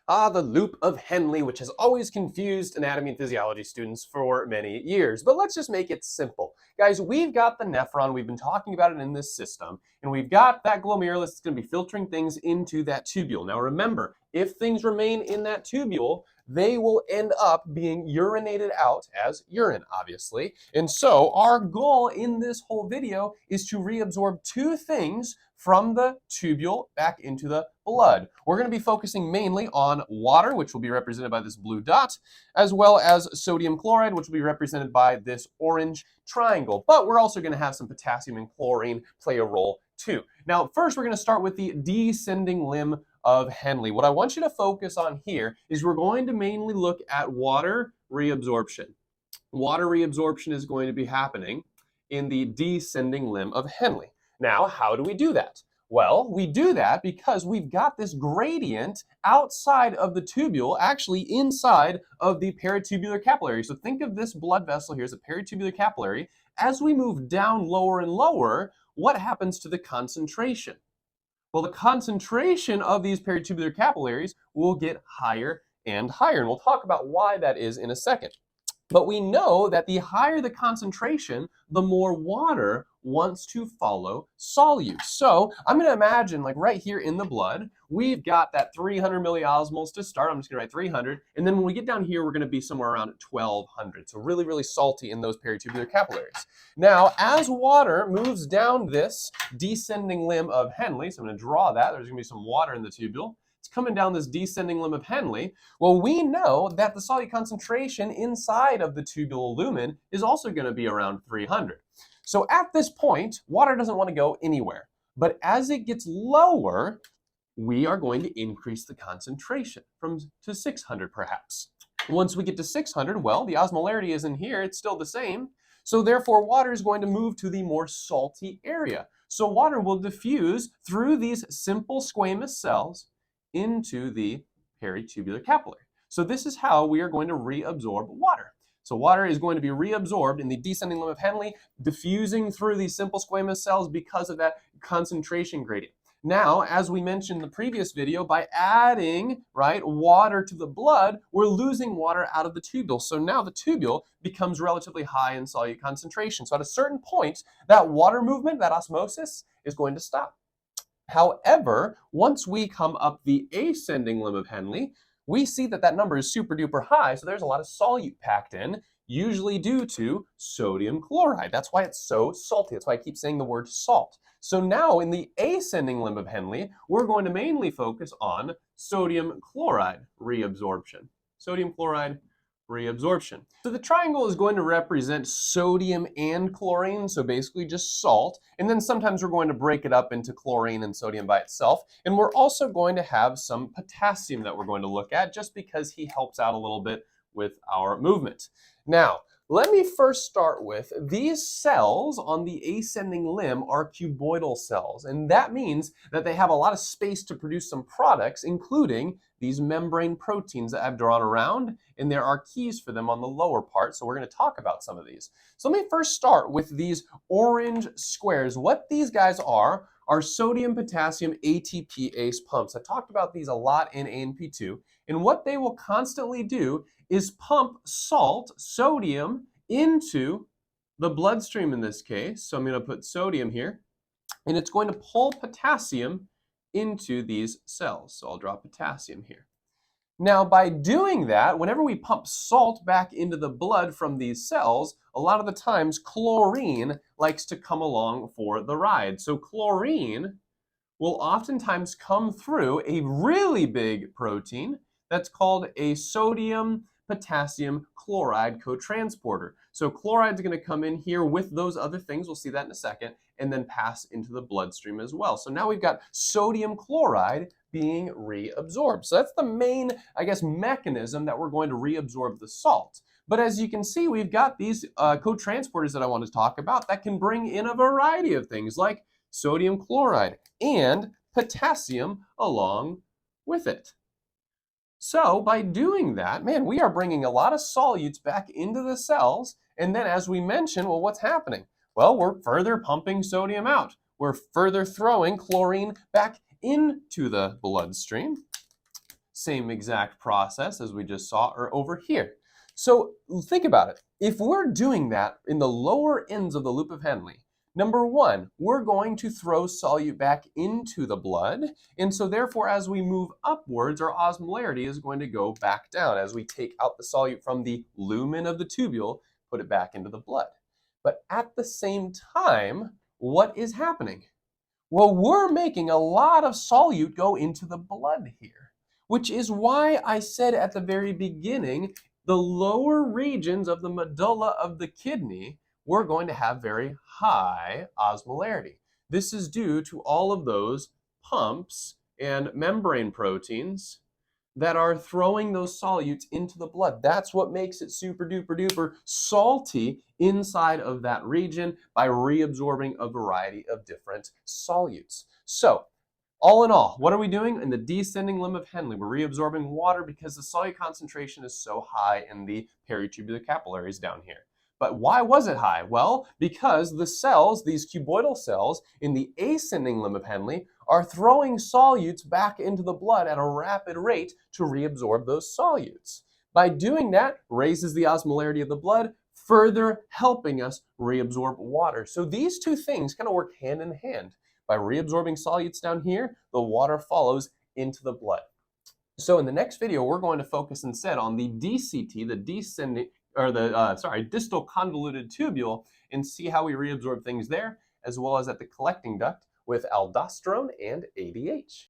Ah, the loop of Henle, which has always confused anatomy and physiology students for many years. But let's just make it simple. Guys, we've got the nephron, we've been talking about it in this system, and we've got that glomerulus that's going to be filtering things into that tubule. Now remember, if things remain in that tubule, they will end up being urinated out as urine, obviously. And so our goal in this whole video is to reabsorb two things from the tubule back into the blood. We're going to be focusing mainly on water, which will be represented by this blue dot, as well as sodium chloride, which will be represented by this orange triangle. But we're also going to have some potassium and chlorine play a role too. Now, first we're going to start with the descending limb of Henle. What I want you to focus on here is we're going to mainly look at water reabsorption. Water reabsorption is going to be happening in the descending limb of Henle. Now, how do we do that? Well, we do that because we've got this gradient outside of the tubule, actually inside of the peritubular capillary. So think of this blood vessel here as a peritubular capillary. As we move down lower and lower, what happens to the concentration? Well, the concentration of these peritubular capillaries will get higher and higher, and we'll talk about why that is in a second. But we know that the higher the concentration, the more water wants to follow solute. So I'm going to imagine, like right here in the blood, we've got that 300 milliosmoles to start. I'm just going to write 300. And then when we get down here, we're going to be somewhere around 1200. So really, really salty in those peritubular capillaries. Now, as water moves down this descending limb of Henle, so I'm going to draw that. There's going to be some water in the tubule. It's coming down this descending limb of Henle. Well, we know that the solute concentration inside of the tubular lumen is also going to be around 300. So at this point, water doesn't want to go anywhere. But as it gets lower, we are going to increase the concentration to 600 perhaps. Once we get to 600, well, the osmolarity isn't here. It's still the same. So therefore, water is going to move to the more salty area. So water will diffuse through these simple squamous cells into the peritubular capillary. So this is how we are going to reabsorb water. So water is going to be reabsorbed in the descending limb of Henle, diffusing through these simple squamous cells because of that concentration gradient. Now, as we mentioned in the previous video, by adding water to the blood, we're losing water out of the tubule. So now the tubule becomes relatively high in solute concentration. So at a certain point, that water movement, that osmosis, is going to stop. However, once we come up the ascending limb of Henle, we see that that number is super duper high, so there's a lot of solute packed in, usually due to sodium chloride. That's why it's so salty. That's why I keep saying the word salt. So now in the ascending limb of Henle, we're going to mainly focus on sodium chloride reabsorption. Sodium chloride reabsorption. So the triangle is going to represent sodium and chlorine, so basically just salt, and then sometimes we're going to break it up into chlorine and sodium by itself, and we're also going to have some potassium that we're going to look at just because he helps out a little bit with our movement. Now, let me first start with these cells on the ascending limb are cuboidal cells, and that means that they have a lot of space to produce some products, including these membrane proteins that I've drawn around, and there are keys for them on the lower part, so we're going to talk about some of these. So let me first start with these orange squares. What these guys are sodium potassium ATP ACE pumps. I talked about these a lot in ANP2, and what they will constantly do is pump salt, sodium, into the bloodstream in this case. So I'm going to put sodium here, and it's going to pull potassium into these cells. So I'll draw potassium here. Now, by doing that, whenever we pump salt back into the blood from these cells, a lot of the times chlorine likes to come along for the ride. So chlorine will oftentimes come through a really big protein that's called a sodium potassium chloride cotransporter. So chloride's going to come in here with those other things, we'll see that in a second, and then pass into the bloodstream as well. So now we've got sodium chloride being reabsorbed. So that's the main, mechanism that we're going to reabsorb the salt. But as you can see, we've got these cotransporters that I want to talk about that can bring in a variety of things like sodium chloride and potassium along with it. So by doing that, man, we are bringing a lot of solutes back into the cells. And then as we mentioned, well, what's happening? Well, we're further pumping sodium out. We're further throwing chlorine back into the bloodstream. Same exact process as we just saw or over here. So think about it. If we're doing that in the lower ends of the loop of Henle, number one, we're going to throw solute back into the blood. And so therefore, as we move upwards, our osmolarity is going to go back down as we take out the solute from the lumen of the tubule, put it back into the blood. But at the same time, what is happening? Well, we're making a lot of solute go into the blood here, which is why I said at the very beginning, the lower regions of the medulla of the kidney, we're going to have very high osmolarity. This is due to all of those pumps and membrane proteins that are throwing those solutes into the blood. That's what makes it super duper duper salty inside of that region by reabsorbing a variety of different solutes. So, all in all, what are we doing? In the descending limb of Henle, we're reabsorbing water because the solute concentration is so high in the peritubular capillaries down here. But why was it high? Well, because the cells, these cuboidal cells in the ascending limb of Henle, are throwing solutes back into the blood at a rapid rate to reabsorb those solutes. By doing that, raises the osmolarity of the blood, further helping us reabsorb water. So these two things kind of work hand in hand. By reabsorbing solutes down here, the water follows into the blood. So in the next video, we're going to focus instead on the DCT, the descending, or the distal convoluted tubule, and see how we reabsorb things there, as well as at the collecting duct with aldosterone and ADH.